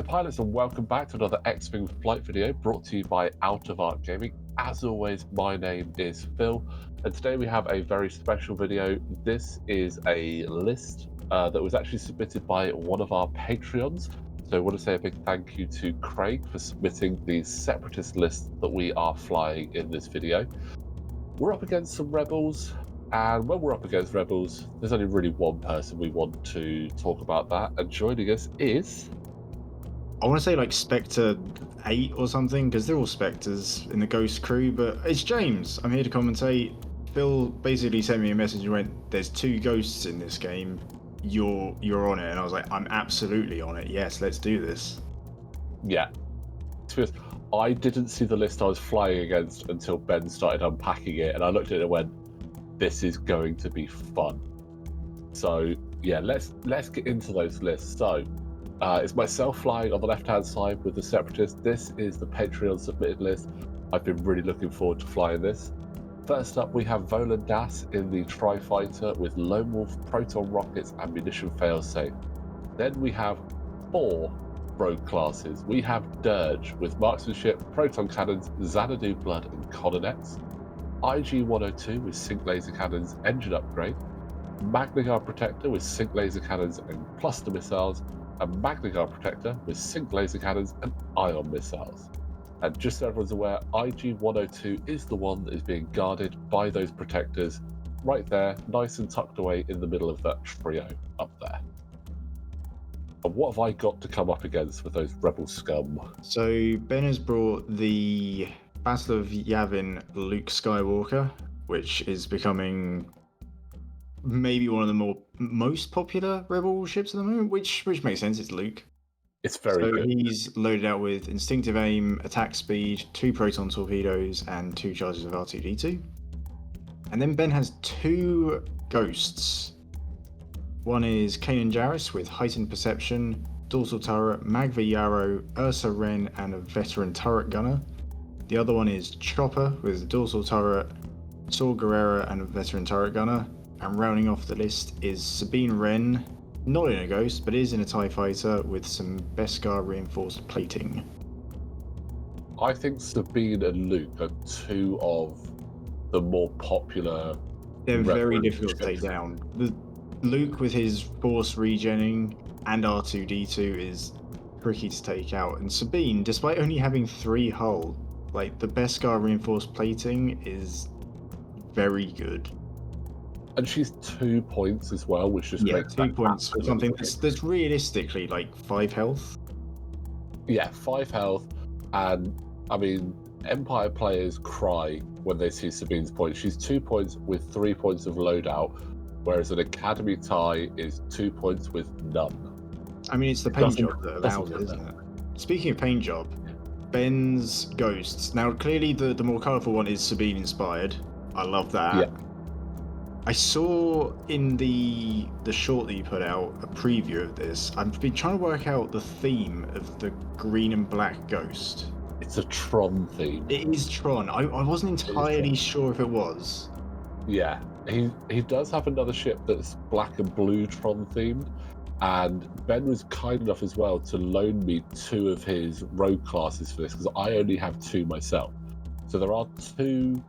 Hi pilots, and welcome back to another X-Wing flight video brought to you by Out of Arc Gaming. As always, my name is Phil, and today we have a very special video. This is a list that was actually submitted by one of our Patreons. So I want to say a big thank you to Craig for submitting the Separatist list that we are flying in this video. We're up against some rebels, and when we're up against rebels, there's only really one person we want to talk about that, and joining us is... I want to say like Spectre 8 or something, because they're all Spectres in the Ghost crew, but it's James. I'm here to commentate. Phil basically sent me a message and went, there's 2 ghosts in this game. You're on it. And I was like, I'm absolutely on it. Yes, let's do this. Yeah. I didn't see the list I was flying against until Ben started unpacking it, and I looked at it and went, this is going to be fun. So yeah, let's get into those lists. So it's myself flying on the left-hand side with the Separatists. This is the Patreon submitted list. I've been really looking forward to flying this. First up, we have Volan Das in the Tri-Fighter with Lone Wolf, Proton Rockets, and Munitions Failsafe. Then we have 4 rogue classes. We have Durge with Marksmanship, Proton Cannons, Xanadu Blood, and Colonnettes. IG-102 with Sync Laser Cannons, Engine Upgrade. MagnaGuard Protector with Sync Laser Cannons and Cluster Missiles. And MagnaGuard Protector with Sync Laser Cannons and Ion Missiles. And just so everyone's aware, IG-102 is the one that is being guarded by those protectors right there, nice and tucked away in the middle of that trio up there. And what have I got to come up against with those rebel scum? So Ben has brought the Battle of Yavin Luke Skywalker, which is becoming maybe one of the most popular rebel ships at the moment, which makes sense. It's Luke. It's very good. He's loaded out with Instinctive Aim, Attack Speed, 2 Proton Torpedoes, and 2 charges of R2-D2. And then Ben has 2 ghosts. One is Kanan Jarrus with Heightened Perception, Dorsal Turret, Magva Yarro, Ursa Wren, and a Veteran Turret Gunner. The other one is Chopper with Dorsal Turret, Gerrera, and a Veteran Turret Gunner. And rounding off the list is Sabine Wren, not in a ghost, but is in a TIE Fighter with some Beskar reinforced plating. I think Sabine and Luke are 2 of the more popular... They're very difficult to take down. Luke with his Force regenning and R2-D2 is tricky to take out. And Sabine, despite only having 3 hull, like the Beskar reinforced plating is very good. And she's 2 points as well, which just makes 2 points for something that's realistically like 5 health. Yeah, 5 health, and I mean, Empire players cry when they see Sabine's points. She's 2 points with 3 points of loadout, whereas an Academy tie is 2 points with none. I mean, it's the paint job that allows it, isn't it? Speaking of paint job, Ben's ghosts. Now, clearly the more colourful one is Sabine inspired. I love that. Yeah. I saw in the short that you put out a preview of this. I've been trying to work out the theme of the green and black ghost. It's a Tron theme. It is Tron. I wasn't entirely sure if it was. Yeah, he does have another ship that's black and blue Tron themed, and Ben was kind enough as well to loan me 2 of his rogue classes for this, because I only have 2 myself. So there are 2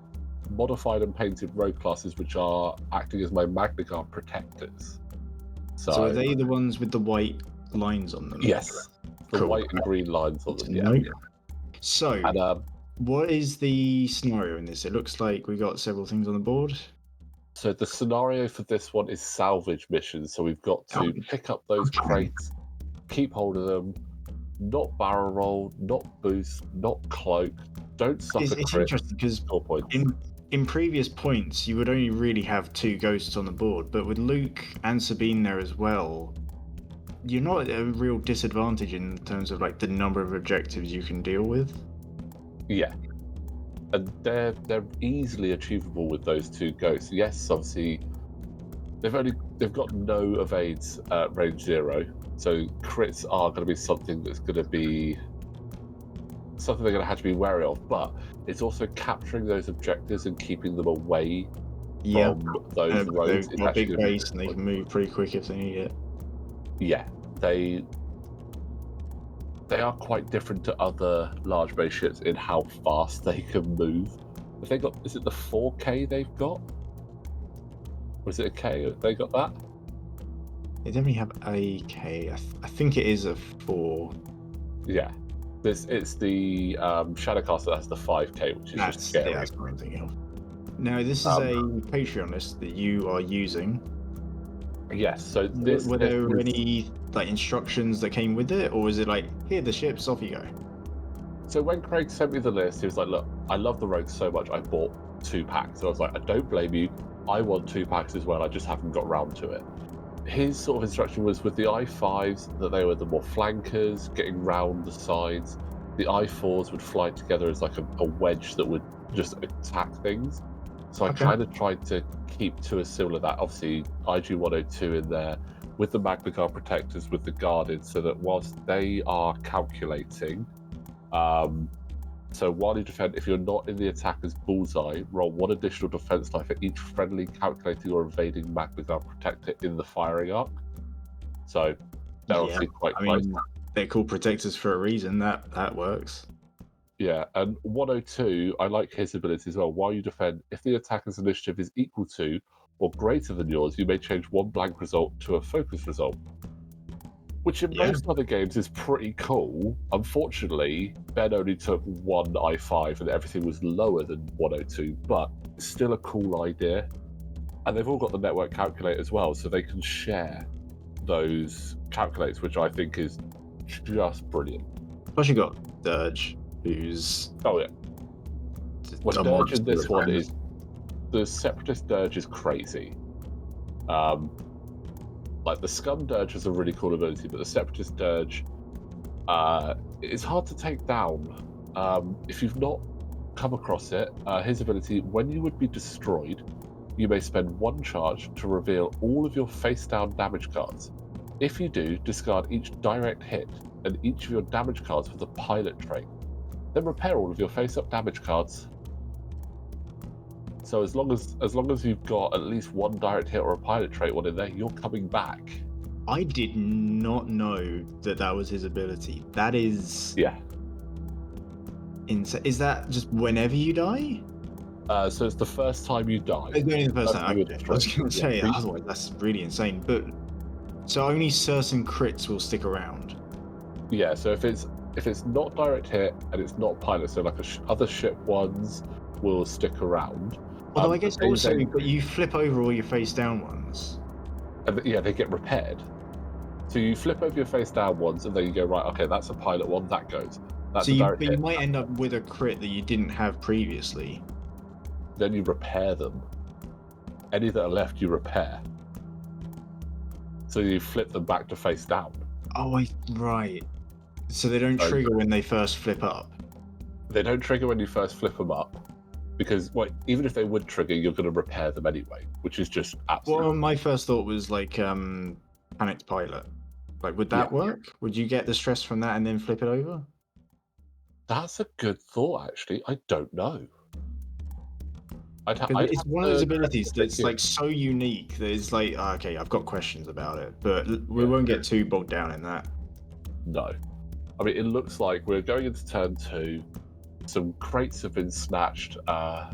modified and painted rogue classes which are acting as my MagnaGuard protectors. So are they the ones with the white lines on them? Yes, the Cool. white and green lines on them. Yeah. Nope. So And, what is the scenario in this? It looks like we got several things on the board. so the scenario for this one is salvage missions. So we've got to pick up those crates, keep hold of them, not barrel roll, not boost, not cloak, don't suffer It's crit, interesting because score points. in previous points, you would only really have 2 ghosts on the board, but with Luke and Sabine there as well, you're not at a real disadvantage in terms of like the number of objectives you can deal with. Yeah, and they're easily achievable with those 2 ghosts. Yes, obviously they've got no evades at range 0, so crits are going to be something that's going to be something they're going to have to be wary of. But it's also capturing those objectives and keeping them away from those roads. They're a big base and they can move pretty quick if they need it. Yeah, they they are quite different to other large base ships in how fast they can move. Have they got? Is it the 4K they've got? Or is it a K? Have they got that? They definitely have a K. I think it is a 4. Yeah. It's the Shadowcast that has the 5K, which is just scary. That's what I'm thinking of. Now, this is a Patreon list that you are using. Yes, so this... Were there any like instructions that came with it, or is it like, here, the ships, off you go? So when Craig sent me the list, he was like, look, I love the rogues so much, I bought 2 packs. So I was like, I don't blame you. I want 2 packs as well, I just haven't got round to it. His sort of instruction was with the I-5s, that they were the more flankers, getting round the sides. The I-4s would fly together as like a wedge that would just attack things. So I kind of tried to keep to a similar that. Obviously, IG-102 in there with the MagnaGuard Protectors, with the guarded, so that whilst they are calculating, so while you defend, if you're not in the attacker's bullseye, roll 1 additional defense die for each friendly calculating or evading MagnaGuard Protector in the firing arc. So they're obviously quite close. They're called protectors for a reason. That works. Yeah, and 102, I like his ability as well. While you defend, if the attacker's initiative is equal to or greater than yours, you may change 1 blank result to a focus result. Which in most other games is pretty cool. Unfortunately, Ben only took 1 I-5 and everything was lower than 102, but it's still a cool idea. And they've all got the network calculator as well, so they can share those calculators, which I think is just brilliant. Plus you got Durge, who's... Oh yeah. Well, Durge in this one is... The Separatist Durge is crazy. Like, the Scum Durge is a really cool ability, but the Separatist Durge, it's hard to take down. If you've not come across it, his ability, when you would be destroyed, you may spend 1 charge to reveal all of your face-down damage cards. If you do, discard each direct hit and each of your damage cards with a pilot trait. Then repair all of your face-up damage cards. So as long as you've got at least 1 direct hit or a pilot trait one in there, you're coming back. I did not know that was his ability. That is... Yeah. Is that just whenever you die? So it's the first time you die. It's only the first time. I was going to say, otherwise that's really insane. But so only certain crits will stick around. Yeah. So if it's not direct hit and it's not pilot, so like other ship ones will stick around. Although I guess also, but you flip over all your face down ones. Yeah, they get repaired. So you flip over your face down ones, and then you go, right, okay, that's a pilot one, that goes. That's so a direct hit. You might end up with a crit that you didn't have previously. Then you repair them. Any that are left, you repair. So you flip them back to face down. Oh, right. So they don't trigger when they first flip up? They don't trigger when you first flip them up. Because, well, even if they would trigger, you're going to repair them anyway, which is just absolutely... Well, my first thought was like panicked pilot. Like, would that work? Would you get the stress from that and then flip it over? That's a good thought, actually. I don't know. It's one of those abilities that's like so unique that it's like, okay, I've got questions about it, but we won't get too bogged down in that. No. I mean, it looks like we're going into turn 2. Some crates have been snatched.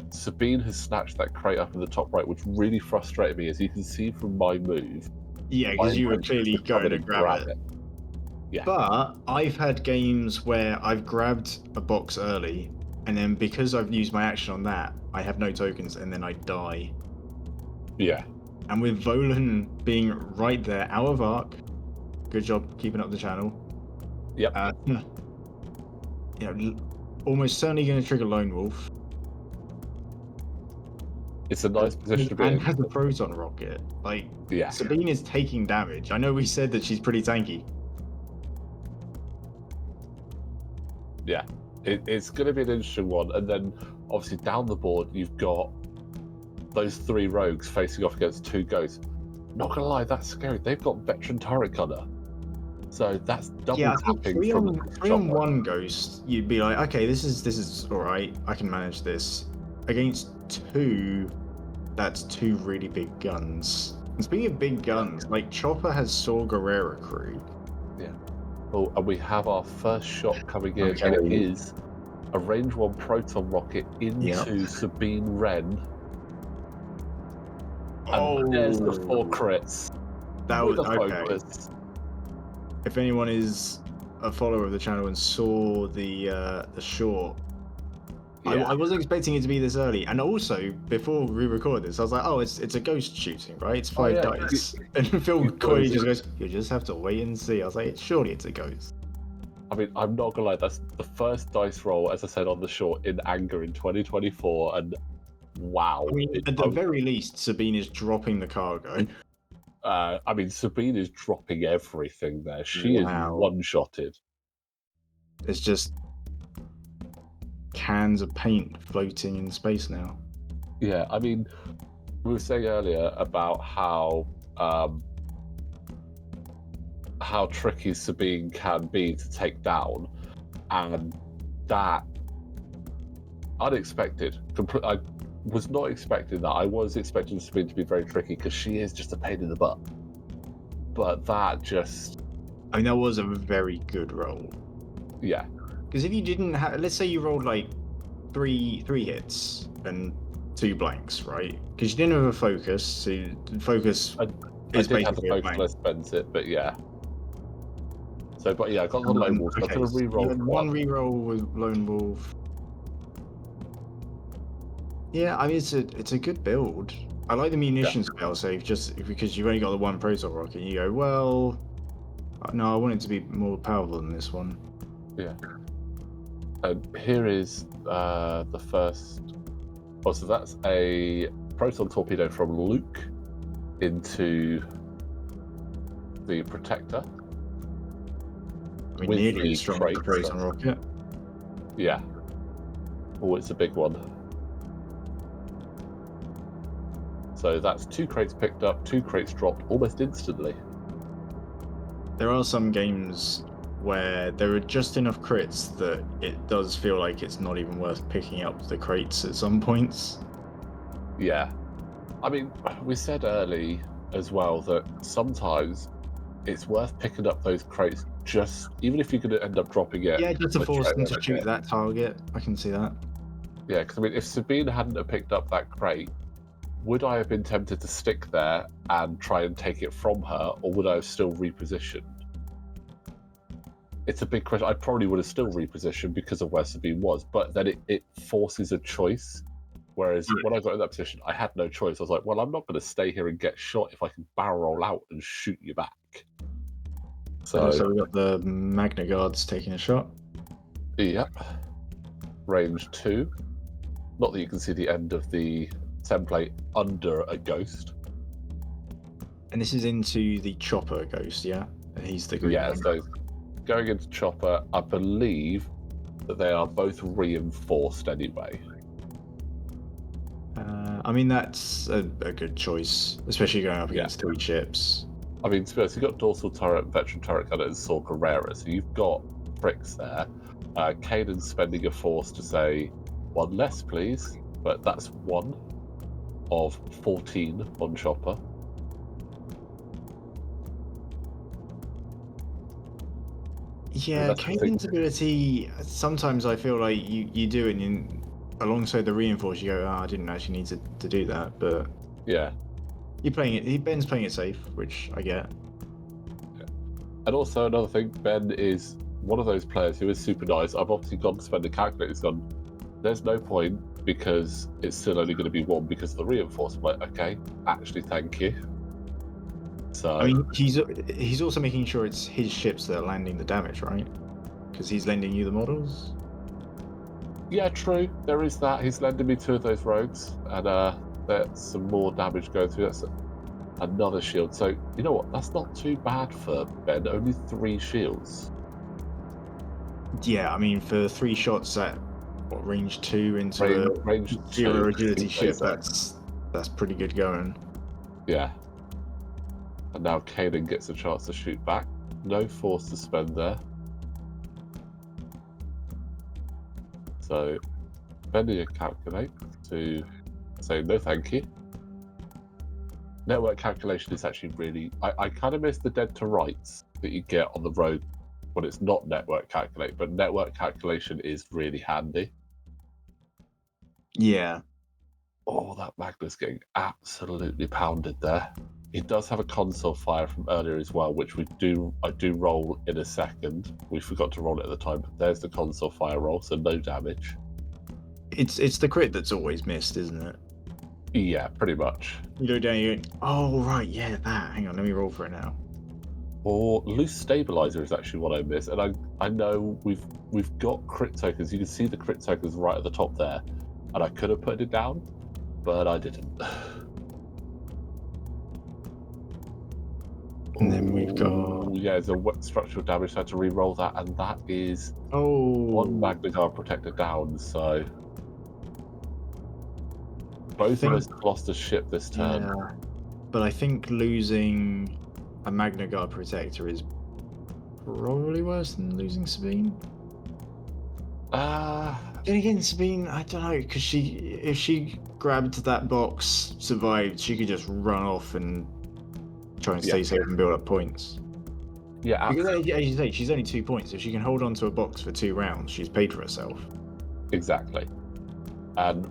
Sabine has snatched that crate up in the top right, which really frustrated me, as you can see from my move. Yeah, because you were clearly going to grab it. Yeah. But I've had games where I've grabbed a box early, and then because I've used my action on that, I have no tokens, and then I die. Yeah. And with Volan being right there, out of arc, good job keeping up the channel. Yep. Almost certainly going to trigger Lone Wolf. It's a nice position to be in. And has a Proton Rocket. Like, Sabine is taking damage. I know we said that she's pretty tanky. Yeah. It's going to be an interesting one. And then, obviously, down the board, you've got those 3 rogues facing off against 2 ghosts. Not going to lie, that's scary. They've got Veteran Turret Gunner. So that's double tapping from 3 on 1 ghost. You'd be like, okay, this is all right. I can manage this. Against 2, that's 2 really big guns. And speaking of big guns, like Chopper has Saw Gerrera crew. Yeah. Oh, and we have our first shot coming in, Okay. and it is a range 1 Proton Rocket into Sabine Wren. And there's the 4 crits. That With was a okay. focus. If anyone is a follower of the channel and saw the short, Yeah. I wasn't expecting it to be this early. And also, before we record this, I was like, oh, it's a ghost shooting, right? It's 5 yeah. dice. And Phil you coyly thought just goes, you just have to wait and see. I was like, surely it's a ghost. I mean, I'm not gonna lie, that's the first dice roll, as I said on the short, in anger in 2024, and wow. I mean, at the very least, Sabine is dropping the cargo. I mean, Sabine is dropping everything there. She is Wow. one-shotted. It's just cans of paint floating in space now. Yeah, I mean, we were saying earlier about how tricky Sabine can be to take down, and that unexpected. I was not expecting that. I was expecting Sabine to be very tricky because she is just a pain in the butt. But that just, I mean, that was a very good roll. yeah. Because if you didn't have, let's say you rolled like three hits and 2 blanks, right? Because you didn't have a focus, so focus I is did have the basically a focus blank. when I spent it, but yeah. So, but yeah, I got the lone wolf. So I could have so you re-rolled had one reroll with lone wolf. Yeah, I mean it's a good build. I like the munitions failsafe just because you've only got the 1 Proton Rocket. You go, well, no, I want it to be more powerful than this one. Yeah. Here is the first. Oh, so that's a Proton Torpedo from Luke into the Protector. I mean, with nearly the as strong as the crates. Proton Rocket. Yeah. Oh, it's a big one. So that's 2 crates picked up, 2 crates dropped almost instantly. There are some games where there are just enough crits that it does feel like it's not even worth picking up the crates at some points. Yeah. I mean, we said early as well that sometimes it's worth picking up those crates just, even if you're going to end up dropping it. Yeah, just to force them to shoot that target. I can see that. Yeah, because I mean, if Sabine hadn't have picked up that crate, would I have been tempted to stick there and try and take it from her, or would I have still repositioned? It's a big question. I probably would have still repositioned because of where Sabine was, but then it forces a choice. Whereas when I got in that position, I had no choice. I was like, well, I'm not going to stay here and get shot if I can barrel roll out and shoot you back. So we got the MagnaGuards taking a shot. Yep. Range 2. Not that you can see the end of the template under a ghost. And this is into the chopper ghost, yeah? He's the green one. So going into chopper, I believe that they are both reinforced anyway. I mean, that's a good choice, especially going up against 3 ships. I mean, to be honest, you've got Dorsal Turret, Veteran Turret Gunner, and Saw Gerrera, so you've got pricks there. Kanan's spending a force to say, 1 less, please, but that's 1 of 14 on chopper. Yeah, Kanan's ability, sometimes I feel like you do it and alongside the reinforce, you go, I didn't actually need to do that, but yeah, you're playing it. Ben's playing it safe, which I get. Yeah. And also another thing, Ben is one of those players who is super nice. I've obviously gone to spend a calculator. He's gone, there's no point because it's still only going to be 1 because of the reinforcement. Like, okay, actually, thank you. So I mean, he's also making sure it's his ships that are landing the damage, right? Because he's lending you the models. Yeah, true. There is that. He's lending me 2 of those rogues, and there's some more damage going through. That's another shield. So you know what? That's not too bad for Ben. Only 3 shields. Yeah, I mean, for 3 shots at what, range 2 into range a 0 2, agility ship, that's pretty good going. Yeah. And now Kanan gets a chance to shoot back. No force to spend there. So bending a calculate to say no thank you. Network calculation is actually really... I kind of miss the dead to rights that you get on the road when it's not network calculate, but network calculation is really handy. Yeah. Oh, that Magna's getting absolutely pounded there. He does have a console fire from earlier as well, which I do roll in a second. We forgot to roll it at the time, but there's the console fire roll, so no damage. It's the crit that's always missed, isn't it? Yeah, pretty much. You go down, you go, oh right, yeah, that. Hang on, let me roll for it now. Or loose stabilizer is actually what I miss, and I know we've got crit tokens. You can see the crit tokens right at the top there, and I could have put it down, but I didn't. And then we've got the wet structural damage. So I had to re-roll that, and that is one MagnaGuard Protector down. So both of us have lost a ship this turn. Yeah, but I think losing a MagnaGuard Protector is probably worse than losing Sabine. Then again, Sabine, I don't know, because if she grabbed that box, survived, she could just run off and try and stay safe and build up points. Yeah, because as you say, she's only 2 points. If she can hold on to a box for 2 rounds, she's paid for herself. Exactly. And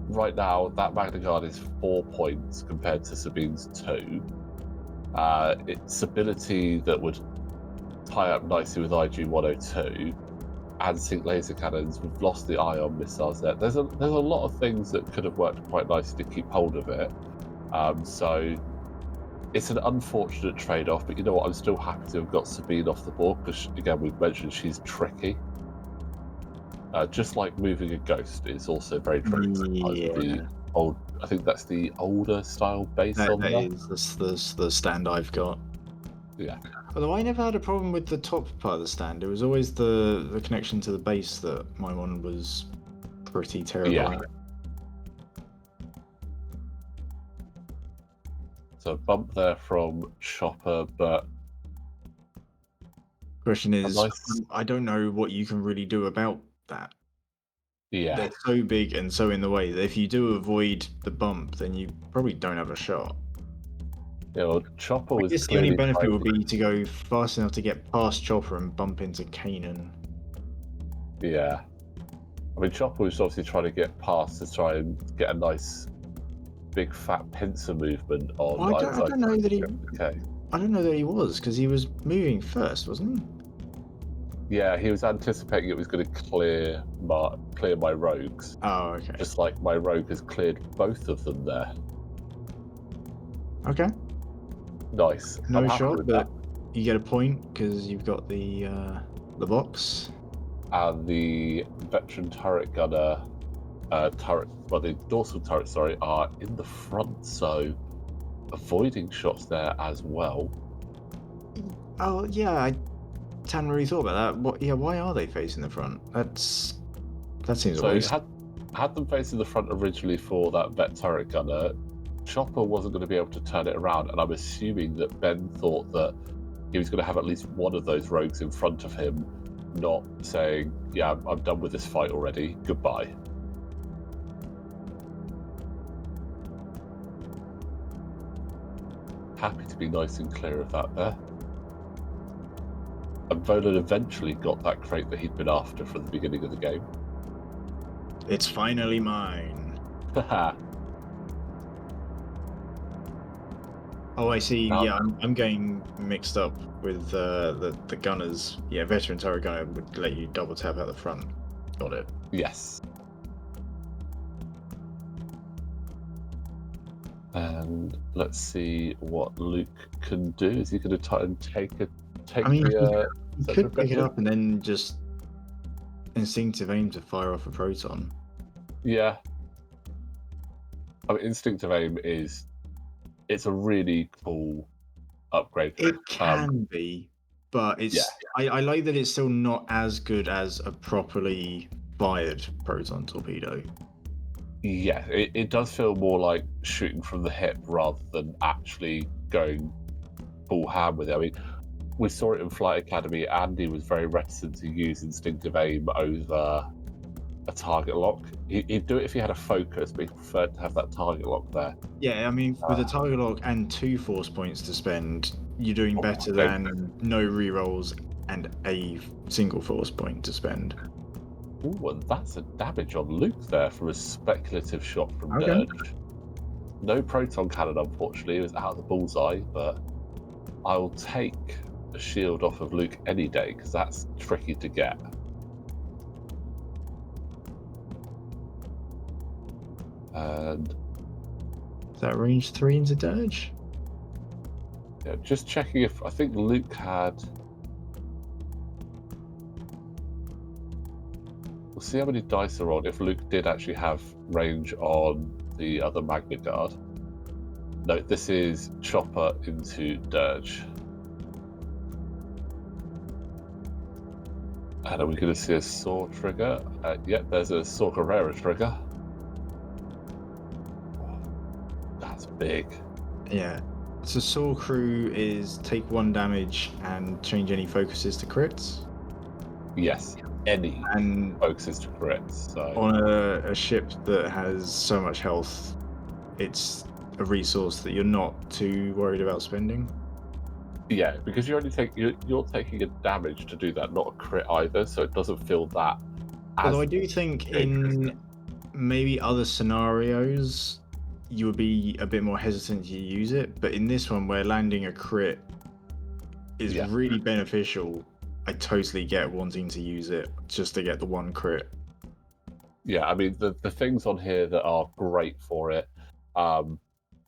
right now, that MagnaGuard is 4 points compared to Sabine's 2. Its ability that would tie up nicely with IG 102 and sync laser cannons. We've lost the ion missiles there. There's a lot of things that could have worked quite nicely to keep hold of it. So it's an unfortunate trade-off, but you know what? I'm still happy to have got Sabine off the board because, again, we've mentioned she's tricky. Just like moving a ghost is also very tricky. Yeah. I think that's the older style base on there. That's the stand I've got. Yeah. Although I never had a problem with the top part of the stand. It was always the connection to the base that my one was pretty terrible. Yeah. So bump there from Chopper, but question is, I don't know what you can really do about that. Yeah. They're so big and so in the way that if you do avoid the bump, then you probably don't have a shot. Yeah, well, Chopper was. I guess the only benefit would be to go fast enough to get past Chopper and bump into Kanan. Yeah. I mean, Chopper was obviously trying to get past to try and get a nice big fat pincer movement on. Well, I don't know that he. Okay. I don't know that he was because he was moving first, wasn't he? Yeah, he was anticipating it was going to clear my rogues. Oh, okay. Just like my rogue has cleared both of them there. Okay. Nice. No shot, but you get a point because you've got the box. And the veteran turret gunner the dorsal turret, are in the front, so avoiding shots there as well. Oh yeah, I hadn't really thought about that. Why are they facing the front? That seems a waste. Had them facing the front originally for that vet turret gunner. Chopper wasn't going to be able to turn it around, and I'm assuming that Ben thought that he was going to have at least one of those rogues in front of him, not saying, yeah, I'm done with this fight already, goodbye. Happy to be nice and clear of that there. And Volan eventually got that crate that he'd been after from the beginning of the game. It's finally mine. Oh, I see. Yeah, I'm getting mixed up with the gunners. Yeah, veteran turret gunner would let you double tap out the front. Got it. Yes. And let's see what Luke can do. Is he going to try and take he could pick it up and then just instinctive aim to fire off a proton. Yeah. I mean, instinctive aim it's a really cool upgrade. It can be, but it's I like that it's still not as good as a properly fired proton torpedo. Yeah, it does feel more like shooting from the hip rather than actually going full ham with it. I mean, we saw it in Flight Academy. Andy was very reticent to use instinctive aim over a target lock. He'd do it if he had a focus, but he preferred to have that target lock there. Yeah, I mean, with a target lock and 2 force points to spend, you're doing better than no rerolls and a single force point to spend. Ooh, and that's a damage on Luke there from a speculative shot from Okay. Durge. No proton cannon, unfortunately. It was out of the bullseye, but I'll take a shield off of Luke any day because that's tricky to get. And Is that range 3 into Durge? yeah, just checking if I think Luke had. We'll see how many dice are on if Luke did actually have range on the other MagnaGuard. No, this is chopper into Durge. And are we going to see a saw trigger? Yep, there's a saw Gerrera trigger. That's big. Yeah. So Saw Crew is take 1 damage and change any focuses to crits. Yes, any And focuses to crits. So on a ship that has so much health, it's a resource that you're not too worried about spending. yeah, because you're taking a damage to do that, not a crit either. So it doesn't feel that. Although I do think in maybe other scenarios you would be a bit more hesitant to use it, but in this one where landing a crit is really beneficial, I totally get wanting to use it just to get the 1 crit. Yeah, I mean the things on here that are great for it,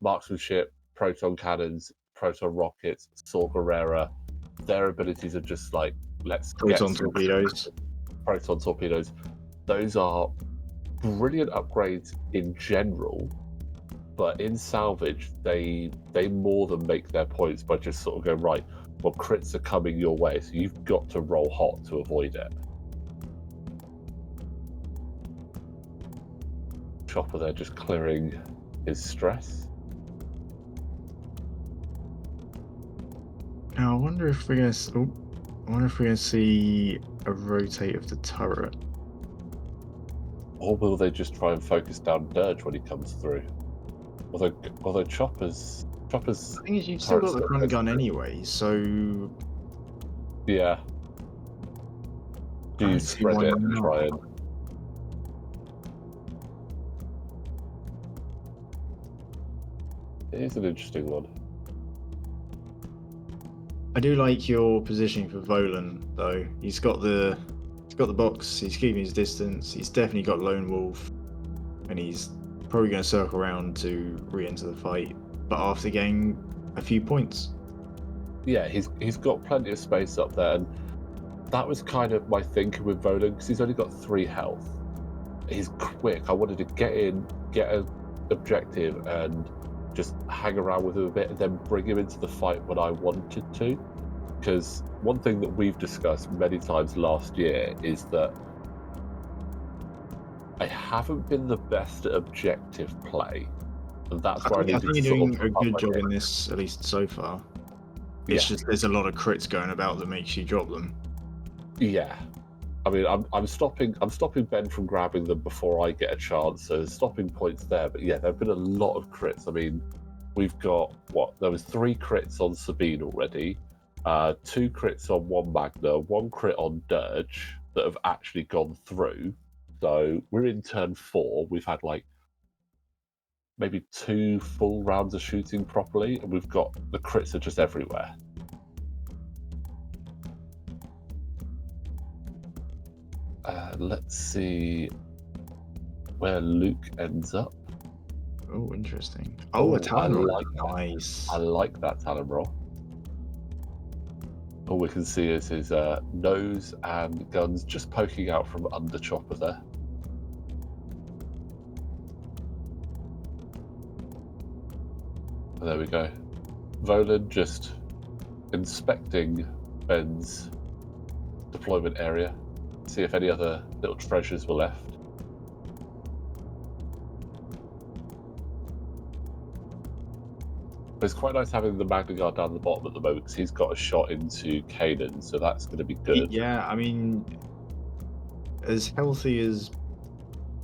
Marksmanship, Proton Cannons, Proton Rockets, Saw Gerrera, their abilities are just like, let's Proton get Torpedoes. Proton Torpedoes. Those are brilliant upgrades in general, but in Salvage, they more than make their points by just sort of going, right, well, crits are coming your way, so you've got to roll hot to avoid it. Chopper there just clearing his stress. Now I wonder if we're gonna see a rotate of the turret. Or will they just try and focus down Durge when he comes through? Although Chopper's The thing is, you've still got the front gun anyway, so yeah. Do I you don't see spread why it and not. try and? It is an interesting one. I do like your positioning for Volan, though. He's got the box. He's keeping his distance. He's definitely got Lone Wolf, and he's probably going to circle around to re-enter the fight, but after getting a few points. Yeah, he's got plenty of space up there, and that was kind of my thinking with Volan because he's only got 3 health. He's quick. I wanted to get in, get an objective, and just hang around with him a bit, and then bring him into the fight when I wanted to. Because one thing that we've discussed many times last year is that I haven't been the best at objective play, and that's where I think needed to you're doing sort of a good job in this, at least so far. It's just there's a lot of crits going about that makes you drop them. Yeah, I mean, I'm stopping Ben from grabbing them before I get a chance. So there's stopping points there, but yeah, there've been a lot of crits. I mean, we've got there was 3 crits on Sabine already, 2 crits on 1 Magna, 1 crit on Durge that have actually gone through. So we're in turn 4. We've had like maybe 2 full rounds of shooting properly, and we've got the crits are just everywhere. Let's see where Luke ends up. Oh, interesting. Oh, a Talon roll. Nice. I like that Talon roll. All we can see is his nose and guns just poking out from under Chopper there. There we go. Volan just inspecting Ben's deployment area. See if any other little treasures were left. But it's quite nice having the MagnaGuard down the bottom at the moment because he's got a shot into Kanan, so that's going to be good. Yeah, I mean, as healthy as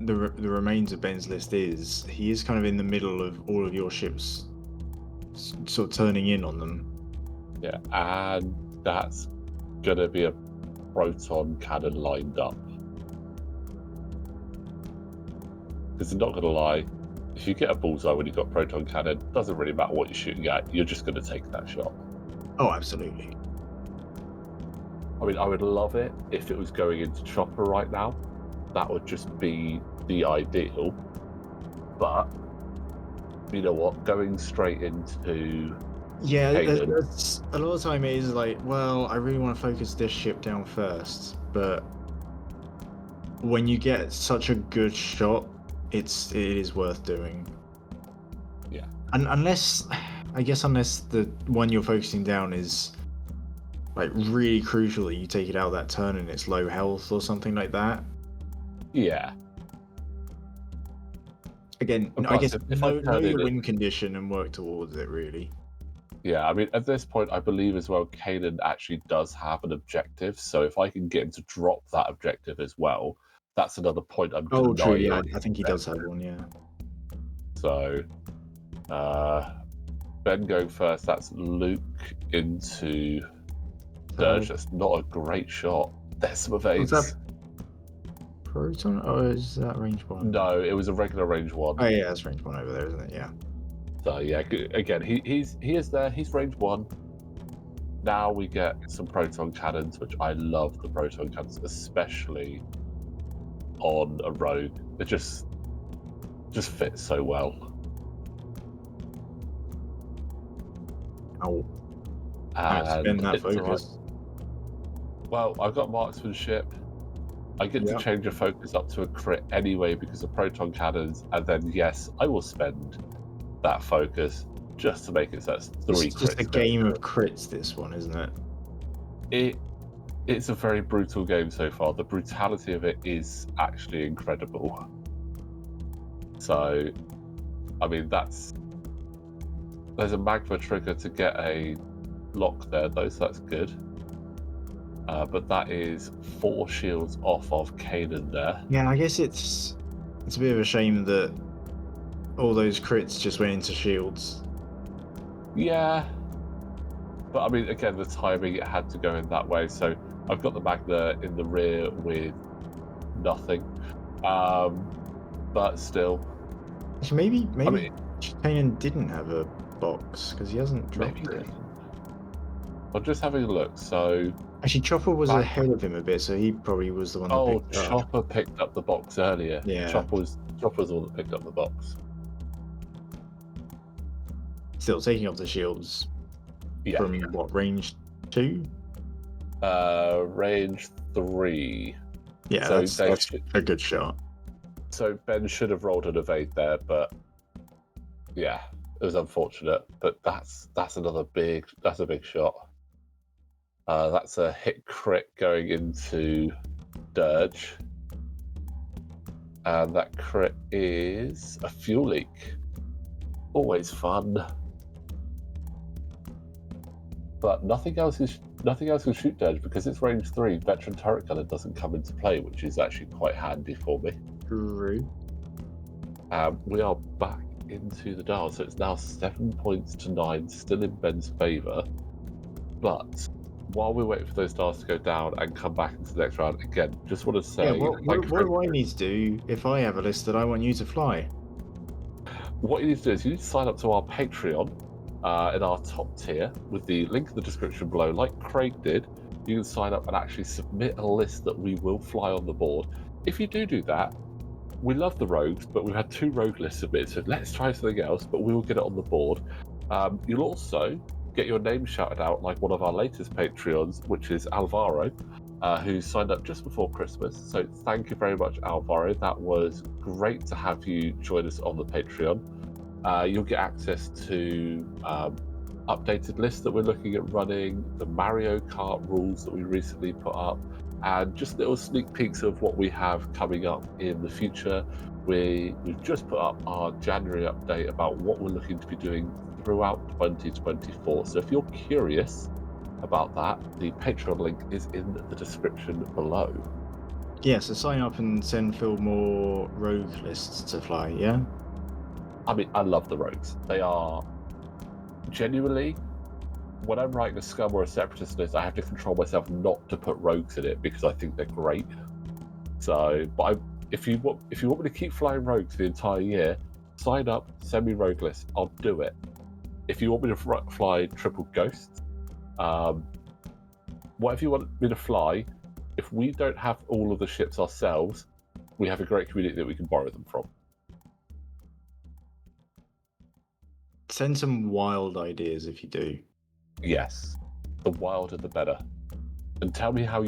the remains of Ben's list is, he is kind of in the middle of all of your ships, sort of turning in on them. Yeah, and that's going to be a proton cannon lined up. Because I'm not going to lie, if you get a bullseye when you've got proton cannon, doesn't really matter what you're shooting at, you're just going to take that shot. Oh, absolutely. I mean, I would love it if it was going into chopper right now. That would just be the ideal. But, you know what, going straight into Yeah, Kanan, that's, a lot of the time it is like, well, I really want to focus this ship down first, but when you get such a good shot, it is worth doing. Yeah. And unless the one you're focusing down is like really crucial that you take it out of that turn and it's low health or something like that. Yeah. Again, But I guess if I know turn your it win condition and work towards it, really. Yeah, I mean, at this point, I believe as well, Kanan actually does have an objective. So if I can get him to drop that objective as well, that's another point I'm Oh, true. denying Yeah, on I his think he does have objective. one. Yeah. So, Ben going first. That's Luke into Durge. That's not a great shot. There's some evades. Was that Proton, or is that range one? No, it was a regular range one. Oh yeah, that's range one over there, isn't it? Yeah. So yeah, again, he is there. He's range one. Now we get some proton cannons, which I love the proton cannons, especially on a rogue. It just fits so well. Oh, And spend that it's all right. focus. Well, I've got marksmanship. I get to change your focus up to a crit anyway because of proton cannons, and then yes, I will spend that focus just to make it so that's 3 It's crits. just a game of crits, this one, isn't it? It's a very brutal game so far. The brutality of it is actually incredible. So, I mean, there's a Magva trigger to get a lock there though, so that's good. But that is 4 shields off of Kanan there. Yeah, I guess it's a bit of a shame that all those crits just went into shields. Yeah. But I mean, again, the timing, it had to go in that way. So I've got the Magna in the rear with nothing. But still. Actually, maybe Kanan didn't have a box because he hasn't dropped it. I'm just having a look. So actually, Chopper was ahead of him a bit, so he probably was the one that picked up. Chopper picked up the box earlier. Yeah. Chopper was the one that picked up the box. Still taking off the shields. Yeah. From what, range 2? Range 3. Yeah, so that's a good shot. So Ben should have rolled an evade there, but yeah, it was unfortunate. But that's a big shot. That's a hit crit going into Durge. And that crit is a fuel leak. Always fun. But nothing else will shoot Durge because it's range 3. Veteran turret gunner doesn't come into play, which is actually quite handy for me. True. We are back into the dial, so it's now 7 points to 9, still in Ben's favour. But while we wait for those dials to go down and come back into the next round, again, just want to say... Yeah, what do I need to do if I have a list that I want you to fly? What you need to do is you need to sign up to our Patreon in our top tier with the link in the description below. Like Craig did, you can sign up and actually submit a list that we will fly on the board. If you do that, we love the rogues, but we've had 2 rogue lists submitted, so let's try something else, but we will get it on the board. You'll also get your name shouted out like one of our latest Patreons, which is Alvaro, who signed up just before Christmas. So thank you very much, Alvaro. That was great to have you join us on the Patreon. You'll get access to updated lists that we're looking at running, the Mario Kart rules that we recently put up, and just little sneak peeks of what we have coming up in the future. We've just put up our January update about what we're looking to be doing throughout 2024. So if you're curious about that, the Patreon link is in the description below. Yeah, so sign up and send Phil more rogue lists to fly, yeah? I mean, I love the rogues. They are genuinely, when I'm writing a Scum or a Separatist list, I have to control myself not to put rogues in it because I think they're great. So, but if you want me to keep flying rogues the entire year, sign up, send me rogue list. I'll do it. If you want me to fly triple ghosts, whatever you want me to fly, if we don't have all of the ships ourselves, we have a great community that we can borrow them from. Send some wild ideas if you do. Yes, the wilder the better. And tell me how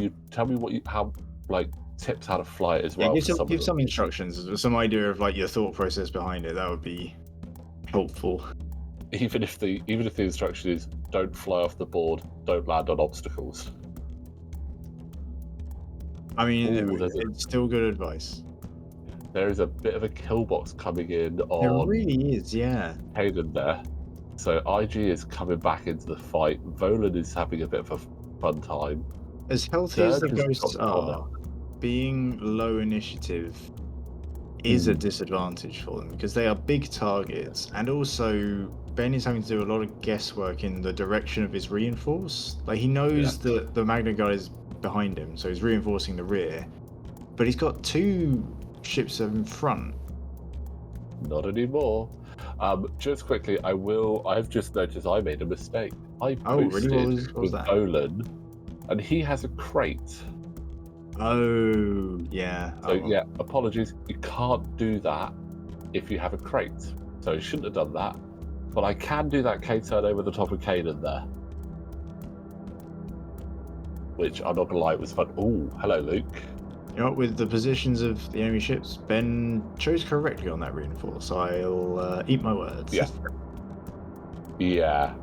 tips how to fly it as well. Give some instructions, some idea of like your thought process behind it. That would be helpful. Even if the instruction is don't fly off the board, don't land on obstacles. I mean, it's still good advice. There is a bit of a kill box coming in on. There really is, yeah. Kanan there. So IG is coming back into the fight. Volan is having a bit of a fun time. As healthy as the ghosts are, being low initiative is a disadvantage for them because they are big targets, and also Ben is having to do a lot of guesswork in the direction of his reinforce. Like, he knows that the MagnaGuard is behind him, so he's reinforcing the rear, but he's got 2 ships in front. Not anymore. Just quickly, I've just noticed I made a mistake. I boosted with Volan, and he has a crate. Oh, yeah. So, yeah, apologies. You can't do that if you have a crate. So I shouldn't have done that. But I can do that K-turn over the top of Kanan there. Which, I'm not going to lie, was fun. Ooh, hello, Luke. You know, with the positions of the enemy ships, Ben chose correctly on that reinforce. I'll eat my words. Yeah. Yeah.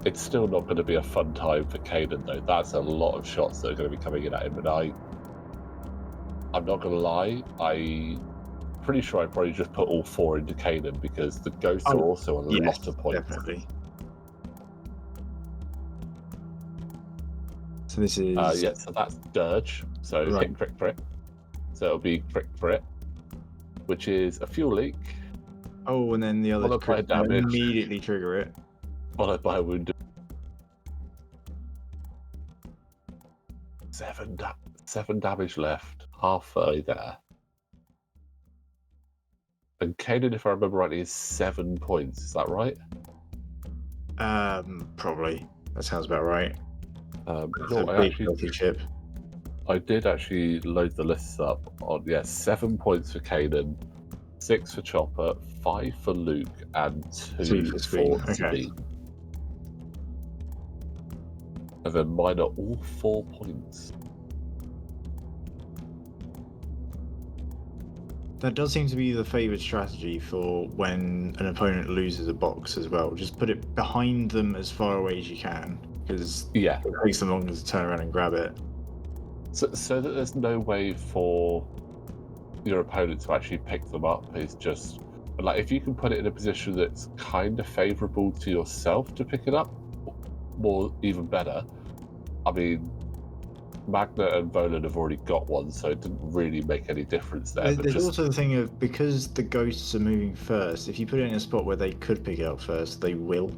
It's still not going to be a fun time for Kanan, though. That's a lot of shots that are going to be coming in at him. And I'm not going to lie, I'm pretty sure I'd probably just put all 4 into Kanan because the ghosts are also a lot of points. Definitely. So this is... so that's Durge. So hit crit for it. So it'll be crit for it, which is a fuel leak. Oh, and then the other crit damage. Immediately trigger it. Followed by a wounded. 7 damage left. Halfway there. And Kanan, if I remember rightly, is 7 points. Is that right? Probably. That sounds about right. Ship. I did actually load the lists up on 7 points for Kanan, 6 for Chopper, 5 for Luke, and 2 for Sabine. And then mine are all 4 points. That does seem to be the favoured strategy for when an opponent loses a box as well. Just put it behind them as far away as you can, because it takes them longer to turn around and grab it. So that there's no way for your opponent to actually pick them up is just like if you can put it in a position that's kind of favourable to yourself to pick it up, more even better. I mean, Magna and Volan have already got one, so it didn't really make any difference there. There's also the thing of, because the ghosts are moving first, if you put it in a spot where they could pick it up first, they will.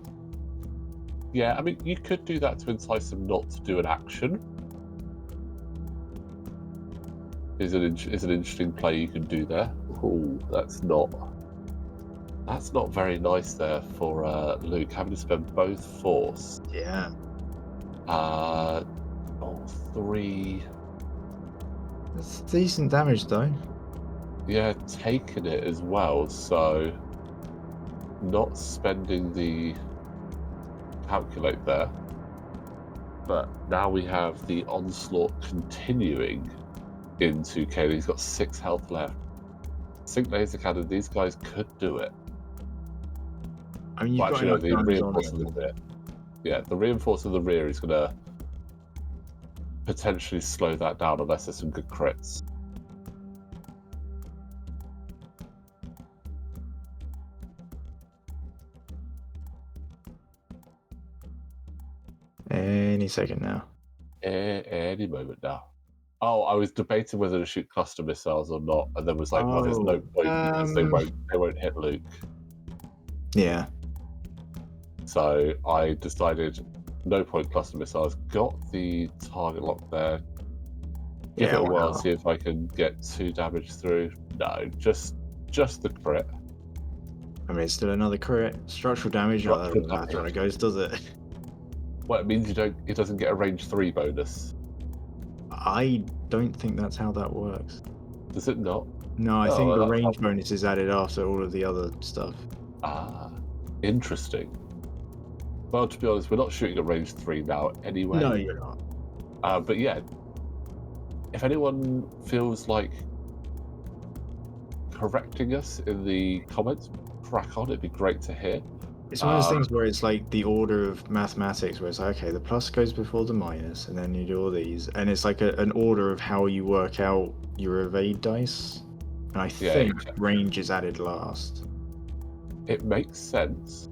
Yeah, I mean, you could do that to entice them not to do an action. Is an interesting play you can do there. Ooh, that's not very nice there for Luke, having to spend both force. Yeah. 3. That's decent damage though. Yeah, taking it as well, so not spending the calculate there. But now we have the onslaught continuing into Kanan. He's got 6 health left. Sync laser cannon, these guys could do it. I mean, the reinforce of the rear. Yeah, the reinforce of the rear is going to potentially slow that down unless there's some good crits. Any second now. Any moment now. Oh, I was debating whether to shoot cluster missiles or not, and then was like, well, there's no point because they won't hit Luke. Yeah. So I decided no point cluster missiles. Got the target lock there. Give Yeah, it a why whirl, not? see if I can get 2 damage through. No, just the crit. I mean, it's still another crit. Structural damage, that Structural doesn't matter damage. when it goes, does it? Well, it means it doesn't get a range 3 bonus. I don't think that's how that works. Does it not? No, I Oh, think well, the that's range not- bonus is added after all of the other stuff. Ah, interesting. Well, to be honest, we're not shooting at range 3 now anyway. No, you're not. But yeah, if anyone feels like correcting us in the comments, crack on. It'd be great to hear. It's one of those things where it's like the order of mathematics, where it's like, okay, the plus goes before the minus, and then you do all these, and it's like an order of how you work out your evade dice. And I think exactly. range is added last. It makes sense.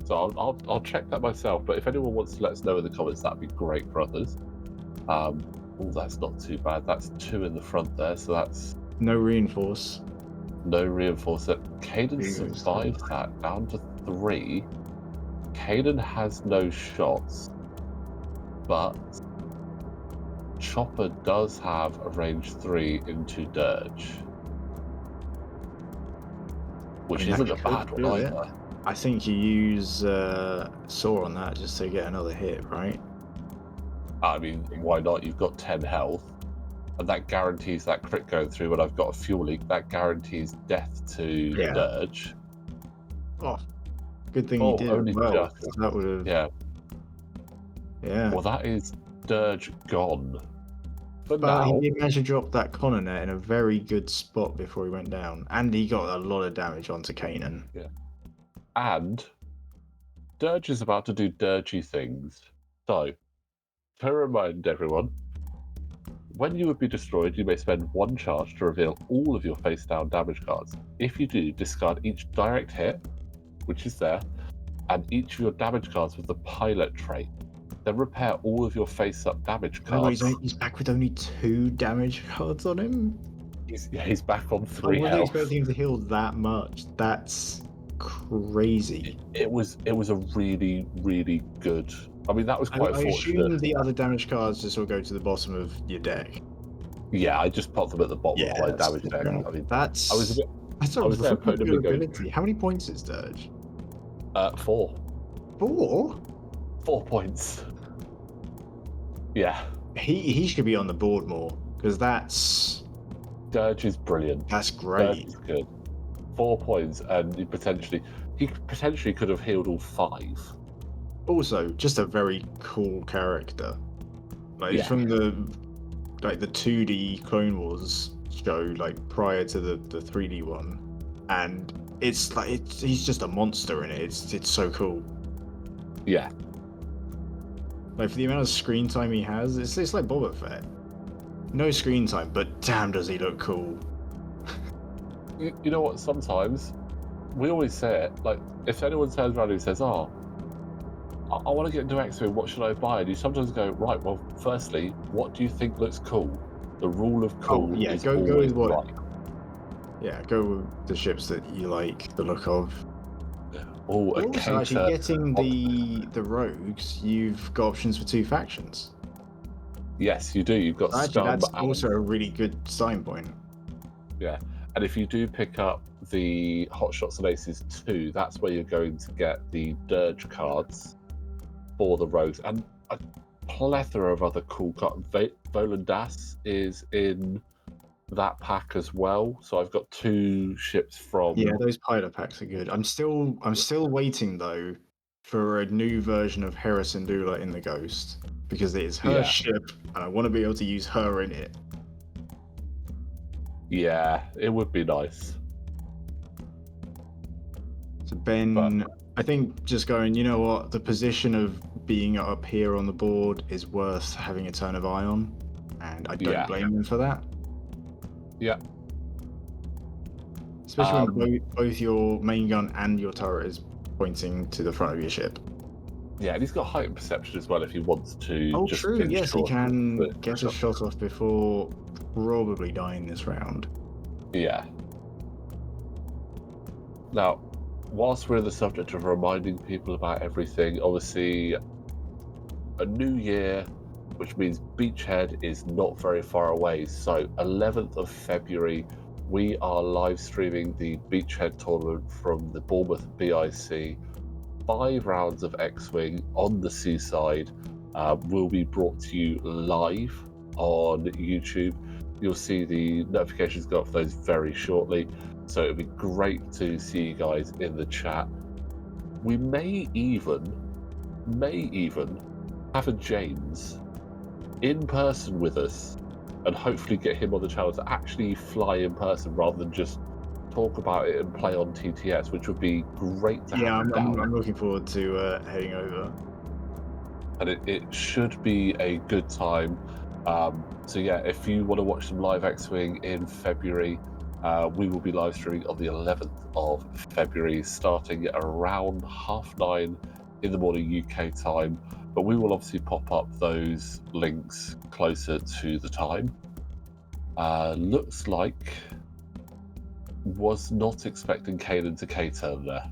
So I'll check that myself. But if anyone wants to let us know in the comments, that'd be great for others. Oh, that's not too bad. That's 2 in the front there, so that's No reinforce. no reinforcer. Kanan Here goes survives that down to 3. Kanan has no shots, but Chopper does have a range 3 into Durge, which I mean, isn't that a bad could one do it. either. I think you use Saw on that just to get another hit, right? I mean, why not? You've got 10 health, and that guarantees that crit going through when I've got a fuel leak. That guarantees death to Yeah. Durge. Oh, good thing you did only it well. just. 'Cause that would have. Yeah. Yeah. Well, that is Durge gone. But But now, he did manage to drop that Coronet in a very good spot before he went down, and he got a lot of damage onto Kanan. and Durge is about to do Durgy things. So, to remind everyone, when you would be destroyed, you may spend 1 charge to reveal all of your face-down damage cards. If you do, discard each direct hit, which is there, and each of your damage cards with the pilot trait. Then repair all of your face-up damage cards. He's back with only 2 damage cards on him? He's back on I 3 wasn't health. expecting him to heal that much. That's crazy. It was a really, really good. I mean, that was quite I fortunate. assume the other damage cards just all go to the bottom of your deck. Yeah, I just popped them at the bottom of my that's damage deck. fair enough. I mean, That's I was a bit. that's I was there really putting them good in going. ability. How many points is Durge? 4. 4? 4 points. Yeah, He should be on the board more because that's Durge is brilliant. great. Durge is good. 4 points, and he potentially could have healed all 5. Also, just a very cool character. Like Yeah. from the 2D Clone Wars show, like prior to the 3D one, and it's like he's just a monster in it. It's so cool. Yeah. Like for the amount of screen time he has, it's like Boba Fett. No screen time, but damn does he look cool. You know what? Sometimes we always say it. Like, if anyone turns around and says, "Oh, I want to get into X-Wing, what should I buy?" And you sometimes go, "Right, well, firstly, what do you think looks cool?" The rule of cool is go always with what. right. Yeah, go with the ships that you like the look of. Oh, a Also, actually, cater. getting the rogues, you've got options for 2 factions. Yes, you do. You've got Actually, Scum that's and also a really good starting point. yeah. And if you do pick up the Hot Shots and Aces 2, that's where you're going to get the Durge cards for the rogues and a plethora of other cool cards. Volan Das is in that pack as well. So I've got 2 ships from. Yeah, those pilot packs are good. I'm still waiting though for a new version of Hera Syndulla in the Ghost because it is her ship and I want to be able to use her in it. Yeah, it would be nice. So Ben, I think just going, you know what, the position of being up here on the board is worth having a turn of eye on, and I don't blame him for that. Yeah. Especially when both your main gun and your turret is pointing to the front of your ship. Yeah, and he's got heightened perception as well if he wants to. Oh, just true. Yes, he can but get a shot off before probably dying this round. Yeah. Now, whilst we're in the subject of reminding people about everything, obviously a new year, which means Beachhead is not very far away. So 11th of February, we are live streaming the Beachhead tournament from the Bournemouth BIC. 5 rounds of X-Wing on the seaside will be brought to you live on YouTube. You'll see the notifications go up for those very shortly. So it'll be great to see you guys in the chat. We may even have a James in person with us and hopefully get him on the channel to actually fly in person rather than just talk about it and play on TTS, which would be great to have him down. I'm looking forward to heading over. And it should be a good time. So yeah, if you want to watch some live X-Wing in February, we will be live streaming on the 11th of February, starting at around 9:30 in the morning UK time. But we will obviously pop up those links closer to the time. Looks like was not expecting Kanan to K-turn there.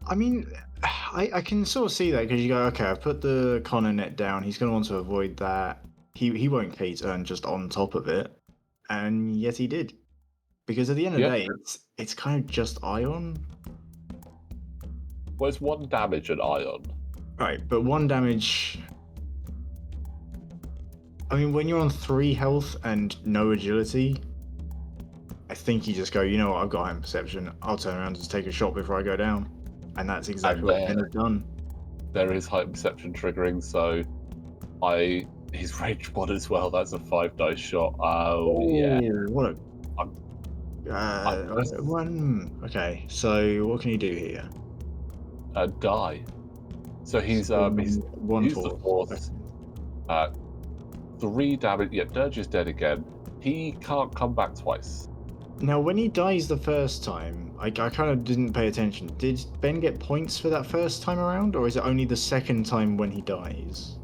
I mean, I can sort of see that because you go, okay, I've put the Connor net down. He's going to want to avoid that. He won't K-turn just on top of it. And yet he did. Because at the end of the day, it's kind of just Ion. Well, it's 1 damage at Ion. Right, but 1 damage... I mean, when you're on 3 health and no agility, I think you just go, you know what, I've got Heightened Perception. I'll turn around and just take a shot before I go down. And that's exactly what Ben has done. There is Heightened Perception triggering, so he's range 1 as well. That's a 5 dice shot. Oh yeah. What a... Okay, so what can you do here? Die. So he's used the Force. 3 damage. Yeah, Durge is dead again. He can't come back twice. Now, when he dies the first time, I kind of didn't pay attention. Did Ben get points for that first time around, or is it only the second time when he dies?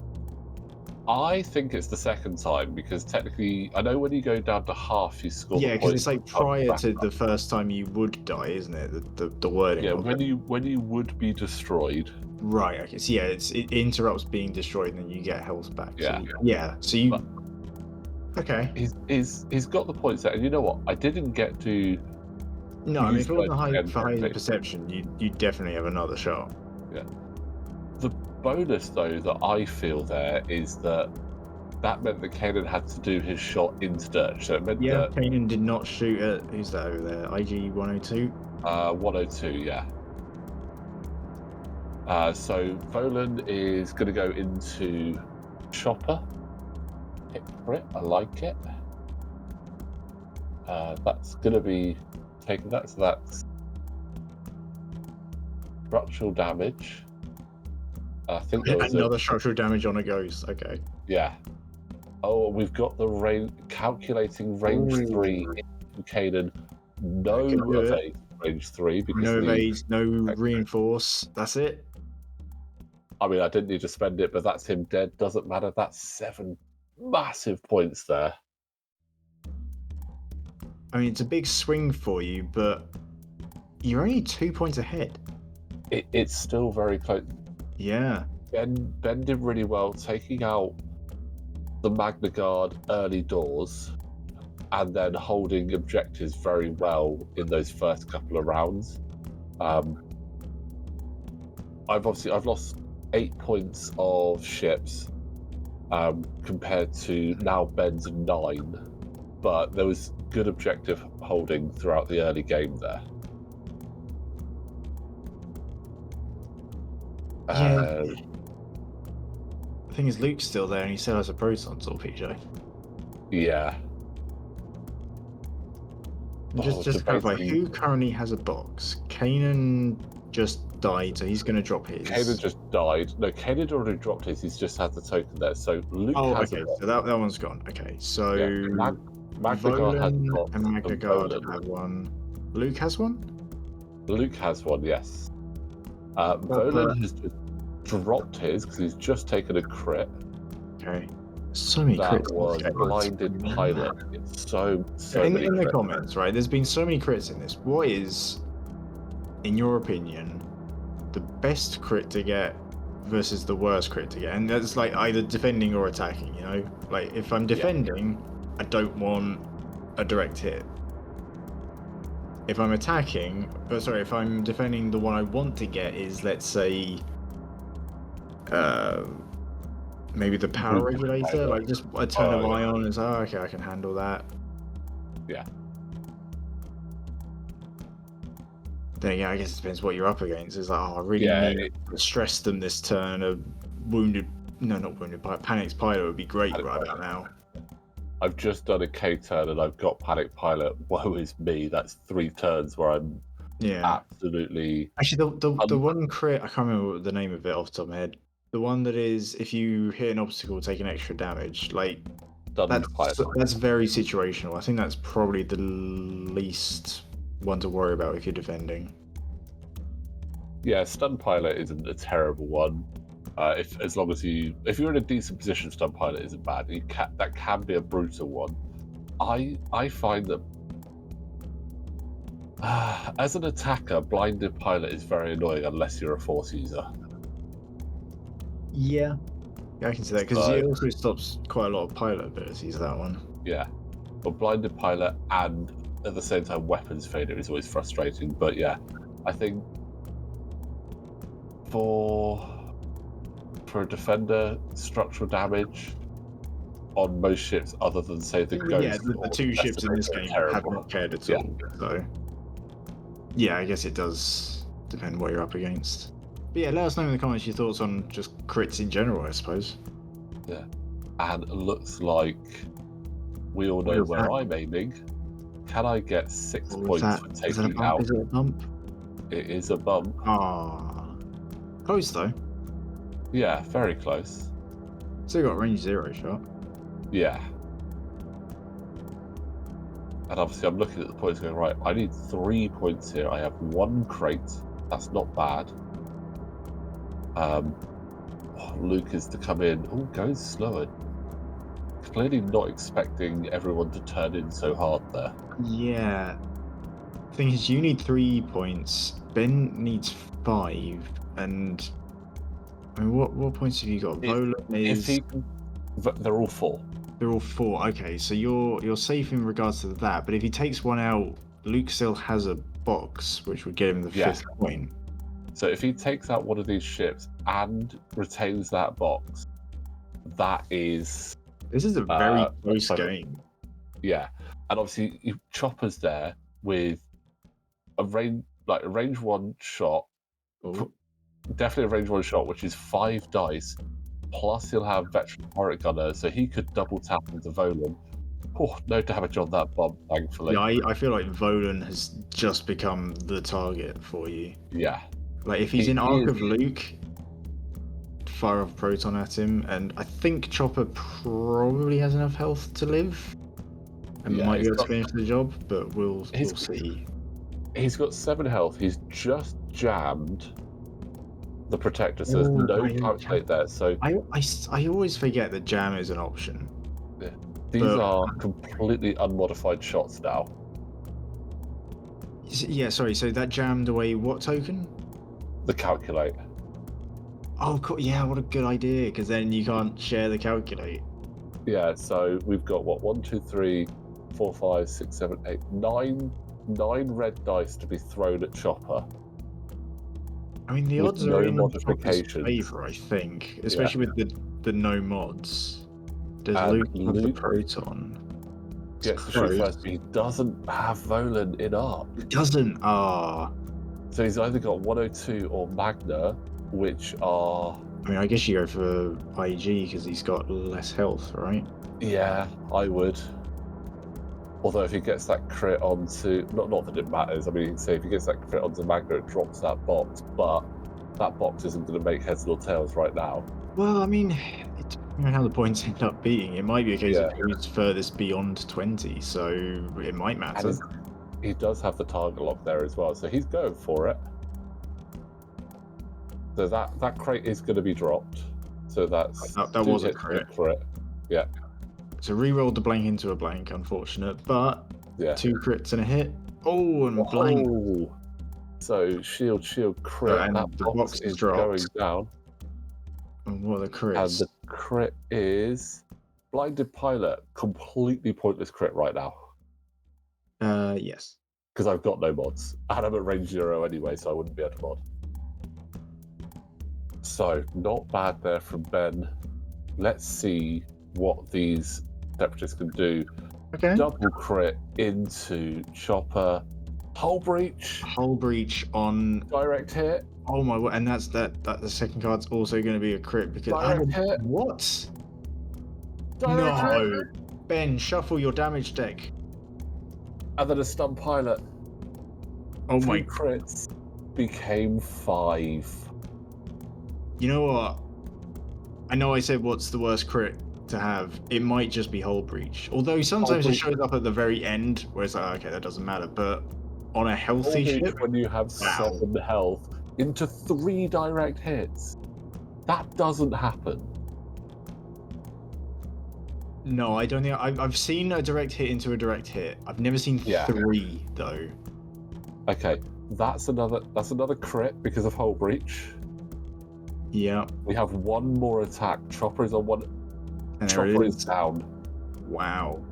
I think it's the second time, because technically, I know when you go down to half, you score the points. Yeah, because it's like prior to the first time you would die, isn't it? The wording. Yeah, when you would be destroyed. Right. Okay. So yeah, it interrupts being destroyed, and then you get health back. Yeah. So you. Okay. He's got the points there, and you know what? I didn't get to. No, I mean, if it wasn't Heightened Perception, you definitely have another shot. Yeah. The bonus, though, that I feel there is that meant that Kanan had to do his shot into Durge. So it meant that Kanan did not shoot at who's that over there? IG 102. 102, yeah. So Volan is going to go into Chopper. Hit for it. I like it. That's going to be taking that. So that's structural damage. I think there was another structural damage on a ghost. Okay. Yeah. Oh, we've got the calculating range 3 in Kanan. No evade range 3 because no evade, no reinforce. That's it. I mean, I didn't need to spend it, but that's him dead. Doesn't matter. That's 7 massive points there. I mean, it's a big swing for you, but you're only 2 points ahead. It's still very close. Yeah. Ben did really well taking out the MagnaGuard early doors and then holding objectives very well in those first couple of rounds. I've lost 8 points of ships compared to now Ben's 9, but there was good objective holding throughout the early game there. Yeah. The thing is, Luke's still there, and he still has a Proton Torpedo. Yeah. Just to clarify, who currently has a box? Kanan just died, so he's going to drop his. Kanan just died. No, Kanan already dropped his. He's just had the token there. So Luke has okay. So that one's gone. Okay, so MagnaGuard has got and MagnaGuard have one. Luke has one. Luke has one. Yes. Volan has just dropped his because he's just taken a crit. Okay. So many crits. That was blinded pilot. It's so in many the crits. comments, right? There's been so many crits in this. in your opinion, the best crit to get versus the worst crit to get? And that's like either defending or attacking, you know? Like, if I'm defending, I don't want a direct hit. If I'm attacking, if I'm defending, the one I want to get is, let's say, maybe the power regulator, like just a turn of ion is, oh, okay, I can handle that. Yeah. Then yeah, I guess it depends what you're up against. It's like, oh, I really need to stress them this turn. A panicked pilot would be great right about now. I've just done a K turn and I've got panic pilot. Woe is me. That's 3 turns where I'm absolutely. Actually, the one crit, I can't remember the name of it off the top of my head. The one that is, if you hit an obstacle, take an extra damage. Like that's very situational. I think that's probably the least one to worry about if you're defending. Yeah, stun pilot isn't a terrible one. As long as if you're in a decent position, stun pilot isn't bad. That can be a brutal one. I find that as an attacker, blinded pilot is very annoying unless you're a force user. Yeah, I can see that because it also stops quite a lot of pilot abilities. That one. Yeah, but blinded pilot and at the same time weapons failure is always frustrating. But yeah, I think for a defender, structural damage on most ships, other than say the Ghost. Yeah, the 2 ships in this game have not cared at all. So yeah, I guess it does depend what you're up against. But yeah, let us know in the comments your thoughts on just crits in general, I suppose. Yeah, and it looks like we all know where I'm aiming. Can I get 6 points for taking out? Is it a bump? It is a bump. Ah, close though. Yeah, very close. So you got range 0 shot. Yeah. And obviously I'm looking at the points going, right, I need 3 points here. I have 1 crate. That's not bad. Luke is to come in. Oh, going slower. Clearly not expecting everyone to turn in so hard there. Yeah. The thing is, you need 3 points. Ben needs 5. And I mean, what points have you got? Volan they're all 4. They're all 4. Okay, so you're safe in regards to that. But if he takes one out, Luke still has a box, which would get him the 5th point. So if he takes out one of these ships and retains that box, that is. This is a very close game. Yeah, and obviously Chopper's there with a range 1 shot. Ooh. Definitely a range 1 shot, which is 5 dice. Plus he'll have veteran turret gunner, so he could double tap into Volan. Oh, no damage on that bomb, thankfully. Yeah, I feel like Volan has just become the target for you. Yeah. Like if he's in Arc of Luke, fire off Proton at him, and I think Chopper probably has enough health to live and might be able to finish the job, but we'll see. He's got 7 health. He's just jammed the Protector, so there's no calculate there. So I always forget that jam is an option. Yeah. These are completely unmodified shots now. Yeah, sorry. So that jammed away what token? The calculate. Oh, cool. Yeah, what a good idea, because then you can't share the calculate. Yeah, so we've got what 1, 2, 3, 4, 5, 6, 7, 8, 9 red dice to be thrown at Chopper. I mean, the odds are in Chopper's favor, I think, especially with the no mods. Does Luke have the Proton? Gets the shoot first, but he doesn't have Volan in Arc. He doesn't. So he's either got 102 or Magna, which are. I mean, I guess you go for IG because he's got less health, right? Yeah, I would. Although if he gets that crit onto, not that it matters. I mean, say if he gets that crit onto Magna, it drops that box, but that box isn't going to make heads or tails right now. Well, I mean, depending on how the points end up being, it might be a case of who's furthest beyond 20, so it might matter. And he does have the target lock there as well, so he's going for it. So that crate is going to be dropped. So that was a crit. Yeah. So re-rolled the blank into a blank, unfortunate, but 2 crits and a hit. Oh, and blank. So shield, crit. and That the box box is dropped. going down. And what are the And crits? the crit is Blinded Pilot. Completely pointless crit right now. Yes. Because I've got no mods. And I'm at range 0 anyway, so I wouldn't be able to mod. So, not bad there from Ben. Let's see what these Separatists can do. Okay. Double crit into Chopper. Hull breach. Hull breach on. Direct hit. Oh my word! And that's that. That the second card's also going to be a crit because. Direct hit. What? Direct hit. No. Ben, shuffle your damage deck. And then a stun pilot. Oh 2 my. crits became 5. You know what? I know I said what's the worst crit to have. It might just be hull breach. Although sometimes it shows up at the very end where it's like, okay, that doesn't matter. But on a healthy ship, when you have wow. 7 health into 3 direct hits, that doesn't happen. No, I don't think I've seen a direct hit into a direct hit. I've never seen 3 though. Okay, that's another crit because of hull breach. Yeah. We have 1 more attack. Chopper is on 1. And Chopper is down. Wow.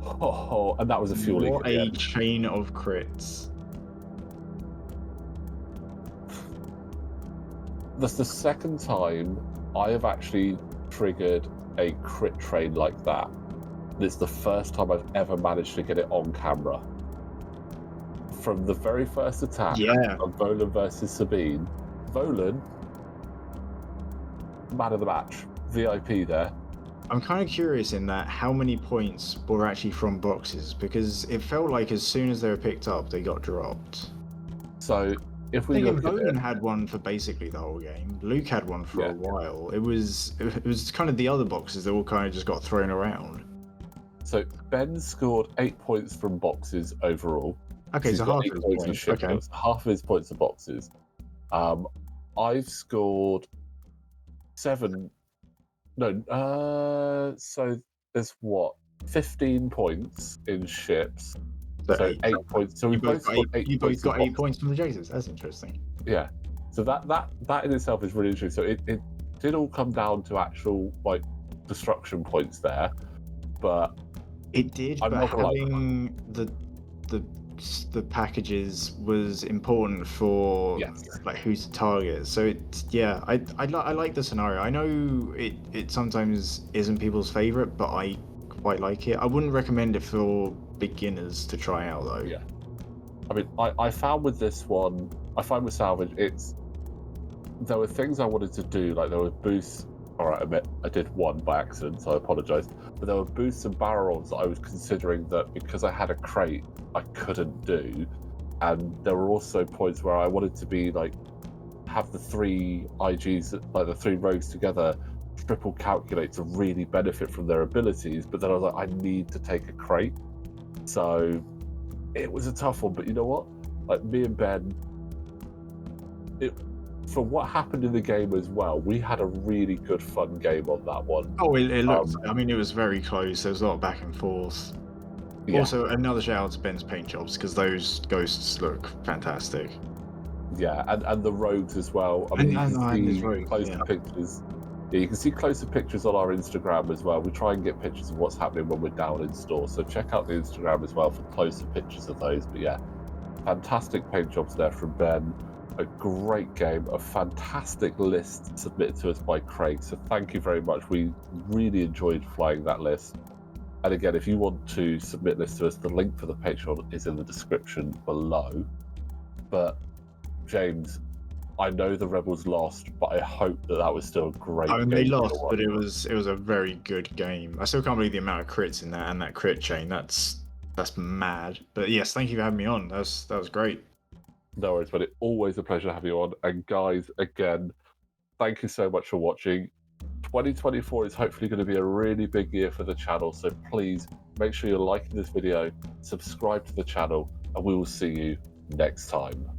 Oh, and that was a fuel leak. What a chain of crits. That's the second time I have actually triggered a crit train like that. And it's the first time I've ever managed to get it on camera. From the very first attack of Volan versus Sabine, Volan, man of the match, VIP there. I'm kind of curious in that how many points were actually from boxes, because it felt like as soon as they were picked up, they got dropped. So if we look at Volan had one for basically the whole game. Luke had one for a while. It was kind of the other boxes that all kind of just got thrown around. So Ben scored 8 points from boxes overall. Okay, so half of his points. Okay. Half of his points are boxes. I've scored 7. No, so there's 15 points in ships. So 8 points. So we both got 8 points from the Jaces. That's interesting. Yeah. So that in itself is really interesting. So it did all come down to actual like destruction points there, but it did. But having the packages was important for like who's to target. So I like the scenario. I know it sometimes isn't people's favorite, but I quite like it. I wouldn't recommend it for beginners to try out though. Yeah. I mean, I found with this one, I find with Salvage, there were things I wanted to do, like there were boosts. All right, I admit I did one by accident, so I apologise. But there were boosts and barrel rolls that I was considering that because I had a crate, I couldn't do. And there were also points where I wanted to be like, have the 3 IGs, like the 3 rogues together, triple calculate to really benefit from their abilities. But then I was like, I need to take a crate. So it was a tough one, but you know what? Like me and Ben, for what happened in the game as well, we had a really good fun game on that one. Oh, it looked. I mean, it was very close. There was a lot of back and forth. Yeah. Also, another shout out to Ben's paint jobs because those ghosts look fantastic. Yeah, and the rogues as well. I mean, you can see closer pictures. Yeah, you can see closer pictures on our Instagram as well. We try and get pictures of what's happening when we're down in store. So check out the Instagram as well for closer pictures of those. But yeah, fantastic paint jobs there from Ben. A great game, a fantastic list submitted to us by Craig. So thank you very much. We really enjoyed flying that list. And again, if you want to submit this to us, the link for the Patreon is in the description below. But James, I know the Rebels lost, but I hope that was still a great game. I mean, they lost, but it was a very good game. I still can't believe the amount of crits in that and that crit chain. That's mad. But yes, thank you for having me on. That was great. No worries, but it's always a pleasure to have you on. And guys, again, thank you so much for watching. 2024 is hopefully going to be a really big year for the channel, so please make sure you're liking this video, subscribe to the channel, and we will see you next time.